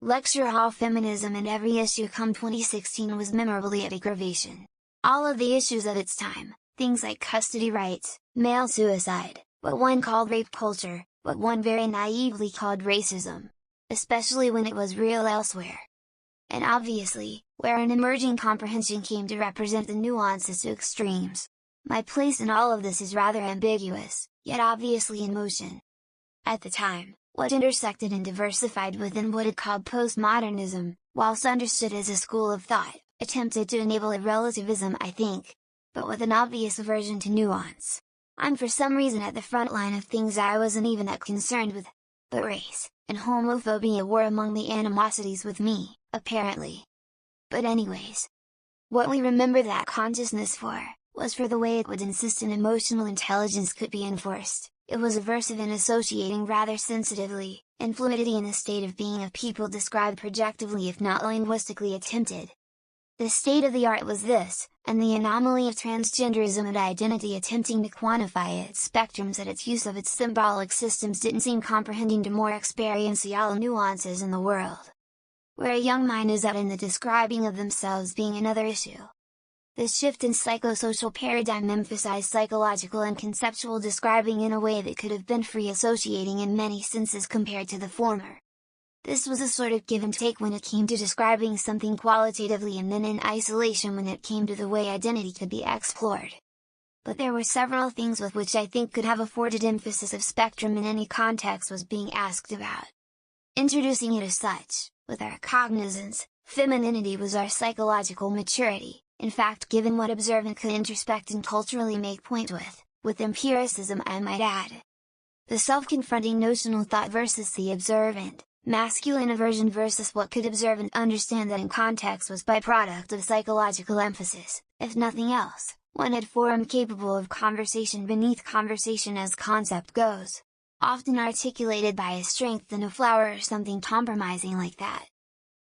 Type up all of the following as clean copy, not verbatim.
Lecture Hall Feminism and Every Issue Come 2016 was memorably at aggravation. All of the issues of its time, things like custody rights, male suicide, what one called rape culture, what one very naively called racism, especially when it was real elsewhere. And obviously, where an emerging comprehension came to represent the nuances to extremes. My place in all of this is rather ambiguous, yet obviously in motion. At the time, what intersected and diversified within what it called postmodernism, whilst understood as a school of thought, attempted to enable a relativism, I think, but with an obvious aversion to nuance. I'm for some reason at the front line of things I wasn't even that concerned with, but race and homophobia were among the animosities with me, apparently. But anyways, what we remember that consciousness for, was for the way it would insist an emotional intelligence could be enforced. It was aversive in associating rather sensitively, and fluidity in the state of being of people described projectively if not linguistically attempted. The state of the art was this, and the anomaly of transgenderism and identity attempting to quantify its spectrums at its use of its symbolic systems didn't seem comprehending to more experiential nuances in the world. Where a young mind is at in the describing of themselves being another issue. This shift in psychosocial paradigm emphasized psychological and conceptual describing in a way that could have been free associating in many senses compared to the former. This was a sort of give and take when it came to describing something qualitatively and then in isolation when it came to the way identity could be explored. But there were several things with which I think could have afforded emphasis of spectrum in any context was being asked about. Introducing it as such, with our cognizance, femininity was our psychological maturity. In fact, given what observant could introspect and culturally make point with empiricism I might add. The self-confronting notional thought versus the observant, masculine aversion versus what could observe and understand that in context was byproduct of psychological emphasis, if nothing else, one had formed capable of conversation beneath conversation as concept goes, often articulated by a strength in a flower or something compromising like that.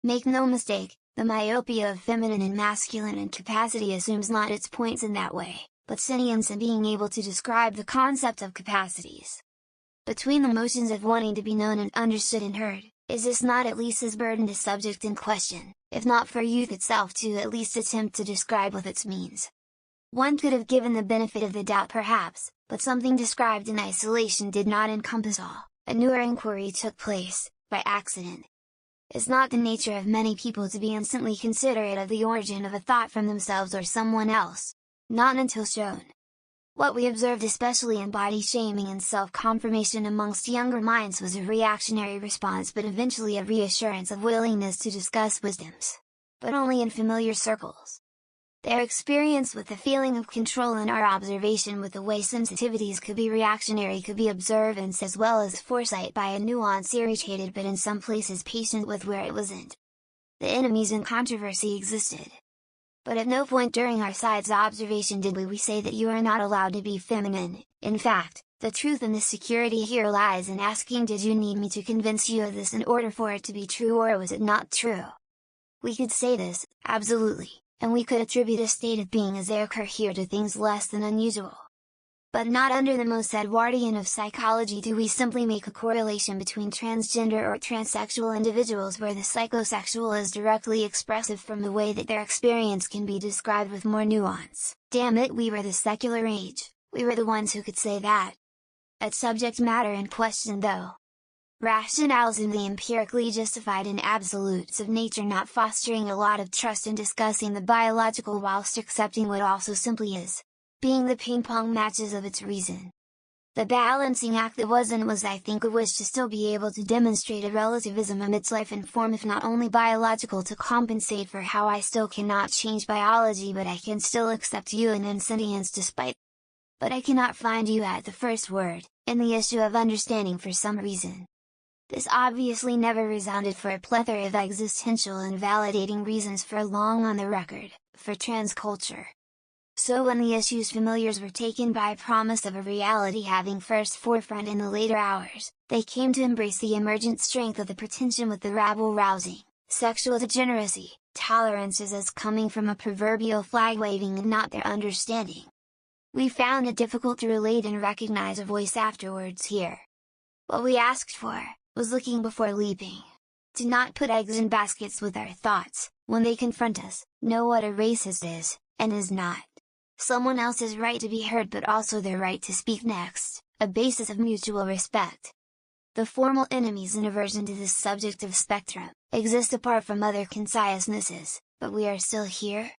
Make no mistake, the myopia of feminine and masculine and capacity assumes not its points in that way, but sentience and being able to describe the concept of capacities. Between the motions of wanting to be known and understood and heard, is this not at least as burdened a subject in question, if not for youth itself to at least attempt to describe what it means? One could have given the benefit of the doubt perhaps, but something described in isolation did not encompass all. A newer inquiry took place, by accident. It's not the nature of many people to be instantly considerate of the origin of a thought from themselves or someone else, not until shown. What we observed especially in body shaming and self-confirmation amongst younger minds was a reactionary response but eventually a reassurance of willingness to discuss wisdoms. But only in familiar circles. Their experience with the feeling of control and our observation with the way sensitivities could be reactionary could be observance as well as foresight by a nuance irritated but in some places patient with where it wasn't. The enemies in controversy existed. But at no point during our side's observation did we say that you are not allowed to be feminine. In fact, the truth and the security here lies in asking, did you need me to convince you of this in order for it to be true, or was it not true? We could say this, absolutely. And we could attribute a state of being as they occur here to things less than unusual. But not under the most Edwardian of psychology do we simply make a correlation between transgender or transsexual individuals where the psychosexual is directly expressive from the way that their experience can be described with more nuance. Damn it, we were the secular age, we were the ones who could say that. At subject matter in question though, rationales in the empirically justified and absolutes of nature not fostering a lot of trust in discussing the biological whilst accepting what also simply is, being the ping-pong matches of its reason. The balancing act that was and was I think a wish to still be able to demonstrate a relativism amidst life and form if not only biological to compensate for how I still cannot change biology but I can still accept you and insentience despite. But I cannot find you at the first word, in the issue of understanding for some reason. This obviously never resounded for a plethora of existential and validating reasons for long on the record, for trans culture. So when the issue's familiars were taken by promise of a reality having first forefront in the later hours, they came to embrace the emergent strength of the pretension with the rabble-rousing, sexual degeneracy, tolerances as coming from a proverbial flag-waving and not their understanding. We found it difficult to relate and recognize a voice afterwards here. What we asked for, was looking before leaping. Do not put eggs in baskets with our thoughts. When they confront us, know what a racist is, and is not. Someone else's right to be heard but also their right to speak next, a basis of mutual respect. The formal enemies and aversion to this subjective spectrum, exist apart from other consciousnesses, but we are still here?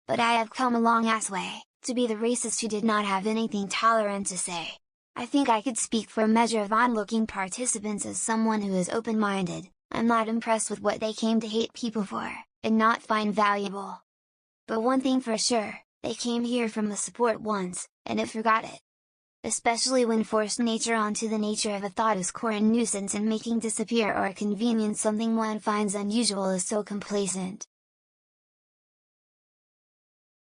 But I have come a long-ass way, to be the racist who did not have anything tolerant to say. I think I could speak for a measure of onlooking participants as someone who is open-minded. I'm not impressed with what they came to hate people for, and not find valuable. But one thing for sure, they came here from the support once, and it forgot it. Especially when forced nature onto the nature of a thought is core and nuisance and making disappear or convenience something one finds unusual is so complacent.